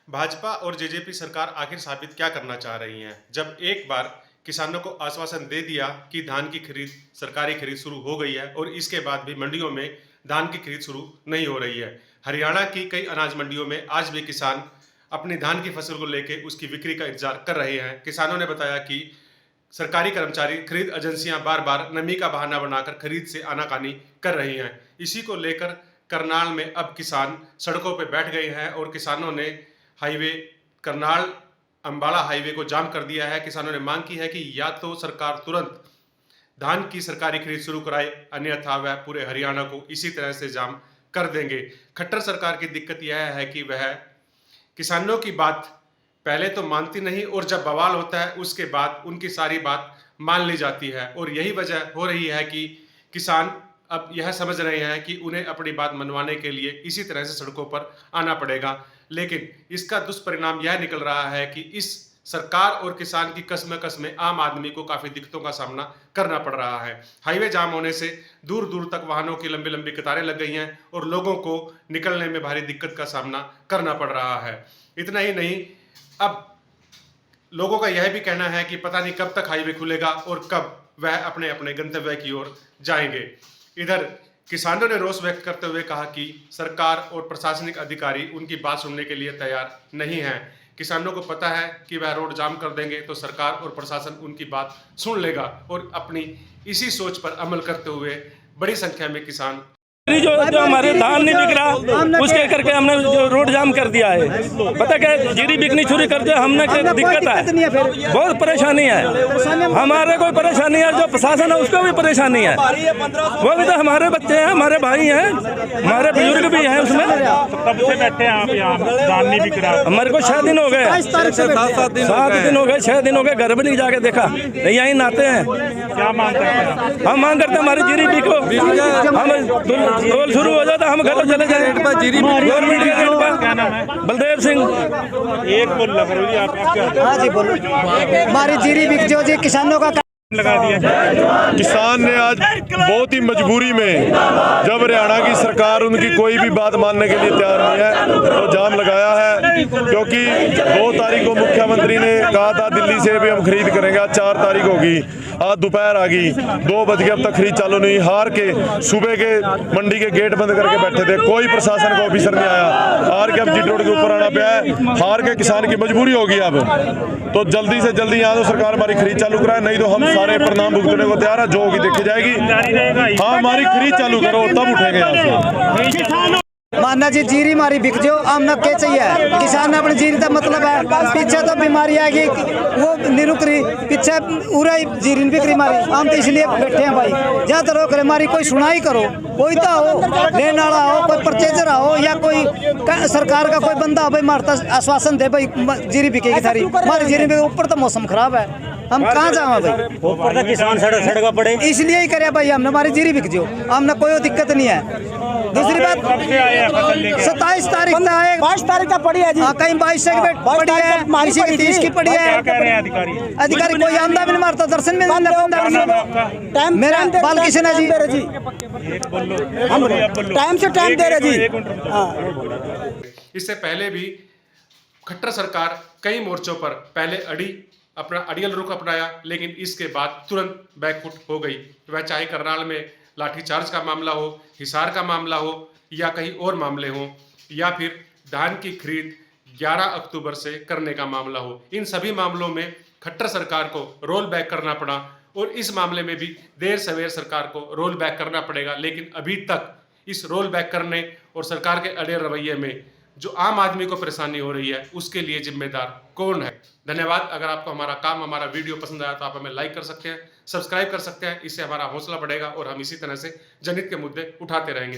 भाजपा और जेजेपी सरकार आखिर साबित क्या करना चाह रही है? जब एक बार किसानों को आश्वासन दे दिया कि धान की खरीद, सरकारी खरीद शुरू हो गई है और इसके बाद भी मंडियों में धान की खरीद शुरू नहीं हो रही है। हरियाणा की कई अनाज मंडियों में आज भी किसान अपनी धान की फसल को लेकर उसकी बिक्री का इंतजार कर रहे हैं। किसानों ने बताया कि सरकारी कर्मचारी, खरीद एजेंसियां बार बार नमी का बहाना बनाकर खरीद से आनाकानी कर रही हैं। इसी को लेकर करनाल में अब किसान सड़कों पर बैठ गए हैं और किसानों ने हाईवे करनाल अंबाला हाईवे को जाम कर दिया है। किसानों ने मांग की है कि या तो सरकार तुरंत धान की सरकारी खरीद शुरू कराए, अन्यथा वह पूरे हरियाणा को इसी तरह से जाम कर देंगे। खट्टर सरकार की दिक्कत यह है कि वह किसानों की बात पहले तो मानती नहीं और जब बवाल होता है उसके बाद उनकी सारी बात मान ली जाती है। और यही वजह हो रही है कि किसान अब यह समझ रहे हैं कि उन्हें अपनी बात मनवाने के लिए इसी तरह से सड़कों पर आना पड़ेगा। लेकिन इसका दुष्परिणाम यह निकल रहा है कि इस सरकार और किसान की कस में आम आदमी को काफी दिक्कतों का सामना करना पड़ रहा है। हाईवे जाम होने से दूर दूर तक वाहनों की लंबी लंबी कतारें लग गई हैं और लोगों को निकलने में भारी दिक्कत का सामना करना पड़ रहा है। इतना ही नहीं, अब लोगों का यह भी कहना है कि पता नहीं कब तक हाईवे खुलेगा और कब वह अपने अपने गंतव्य की ओर जाएंगे। इधर किसानों ने रोष व्यक्त करते हुए कहा कि सरकार और प्रशासनिक अधिकारी उनकी बात सुनने के लिए तैयार नहीं है। किसानों को पता है कि वह रोड जाम कर देंगे तो सरकार और प्रशासन उनकी बात सुन लेगा और अपनी इसी सोच पर अमल करते हुए बड़ी संख्या में किसान जो हमारे धान नहीं बिक रहा उसके करके हमने जो रोड जाम कर दिया है। पता क्या जीरी बिकनी शुरू कर दिया हमने, क्या दिक्कत है, बहुत परेशानी है। हमारे कोई परेशानी है, जो प्रशासन है उसको भी परेशानी है। वो भी तो हमारे बच्चे हैं, हमारे भाई हैं, हमारे बुजुर्ग भी हैं उसमें। कब से बैठे हैं आप यहाँ? धान नहीं बिक रहा। हमारे को 6 दिन हो गए, 7 दिन हो गए, 6 दिन हो गए, घर भी नहीं जाके देखा, यहीं नाते हैं। क्या मांग करते हैं? हम मांग करते हैं हमारी जीरी बिको, हम रोल शुरू हो जाता हम घर चले जाए। गवर्नमेंट के रेट पर। क्या नाम है? बलदेव सिंह। एक बोल लगा आप। हाँ जी बोलो। हमारी जीरी बिक जो जी किसानों का लगा दिया। किसान ने आज बहुत ही मजबूरी में, जब हरियाणा की सरकार उनकी कोई भी बात मानने के लिए तैयार नहीं है, तो जाम लगाया है। क्योंकि 2 तारीख को मुख्यमंत्री ने कहा था दिल्ली से भी हम खरीद करेंगे, आज 4 तारीख होगी, आज दोपहर आ गई, 2 बज गए, अब तक खरीद चालू नहीं। हार के सुबह के मंडी के गेट बंद करके बैठे थे, कोई प्रशासन का ऑफिसर नहीं आया। हार के अब जी रोड के ऊपर आना पाया है, हार के किसान की मजबूरी होगी। अब तो जल्दी से जल्दी यहाँ तो सरकार हमारी खरीद चालू कराए, नहीं तो हम सारे परिणाम भुगतने को तैयार है, जो होगी देखी जाएगी। हाँ, हमारी खरीद चालू करो तब उठेंगे यहाँ से। माना जी जीरी मारी बिक जो आमना के चाहिए किसान ने अपनी जीरी का मतलब है। पीछे तो बीमारी आएगी वो नहीं रुक रही, पीछे पूरा ही जीरी बिक रही मारी। हम तो इसलिए बैठे हैं भाई, जहाँ तो रोक रहे हमारी कोई सुनाई करो, कोई तो हो लेने वाला हो, कोई परचेजर हो या कोई सरकार का कोई बंदा हो भाई, मारता आश्वासन दे भाई जीरी बिकेगी सारी। हमारी जीरी बिके, ऊपर तो मौसम खराब है, हम कहाँ जावा भाई, ऊपर तो किसान सड़क पड़े, इसलिए ही करे भाई हमने हमारी जीरी बिक जो, हमने कोई दिक्कत नहीं है। दूसरी बात 27 तारीख तक आए, 22 तारीख तक पड़ी है जी। हाँ, कहीं 22 से पड़ी है, किसी की 30 की पड़ी है। क्या कह रहे हैं अधिकारी? अधिकारी कोई आमदा भी नहीं मारता, दर्शन में नहीं। मेरा बाल किशन है जी, टाइम से टाइम दे रहे जी। इससे पहले भी खट्टर सरकार कई मोर्चों पर पहले अपना अड़ियल रुख अपनाया, लेकिन इसके बाद तुरंत बैकफुट हो गई। वह चाहे करनाल में लाठीचार्ज का मामला हो, हिसार का मामला हो या कहीं और मामले हो, या फिर धान की खरीद 11 अक्टूबर से करने का मामला हो, इन सभी मामलों में खट्टर सरकार को रोल बैक करना पड़ा और इस मामले में भी देर सवेर सरकार को रोल बैक करना पड़ेगा। लेकिन अभी तक इस रोल बैक करने और सरकार के अड़े रवैये में जो आम आदमी को परेशानी हो रही है, उसके लिए जिम्मेदार कौन है? धन्यवाद। अगर आपको हमारा वीडियो पसंद आया तो आप हमें लाइक कर सकते हैं, सब्सक्राइब कर सकते हैं, इससे हमारा हौसला बढ़ेगा और हम इसी तरह से जनहित के मुद्दे उठाते रहेंगे।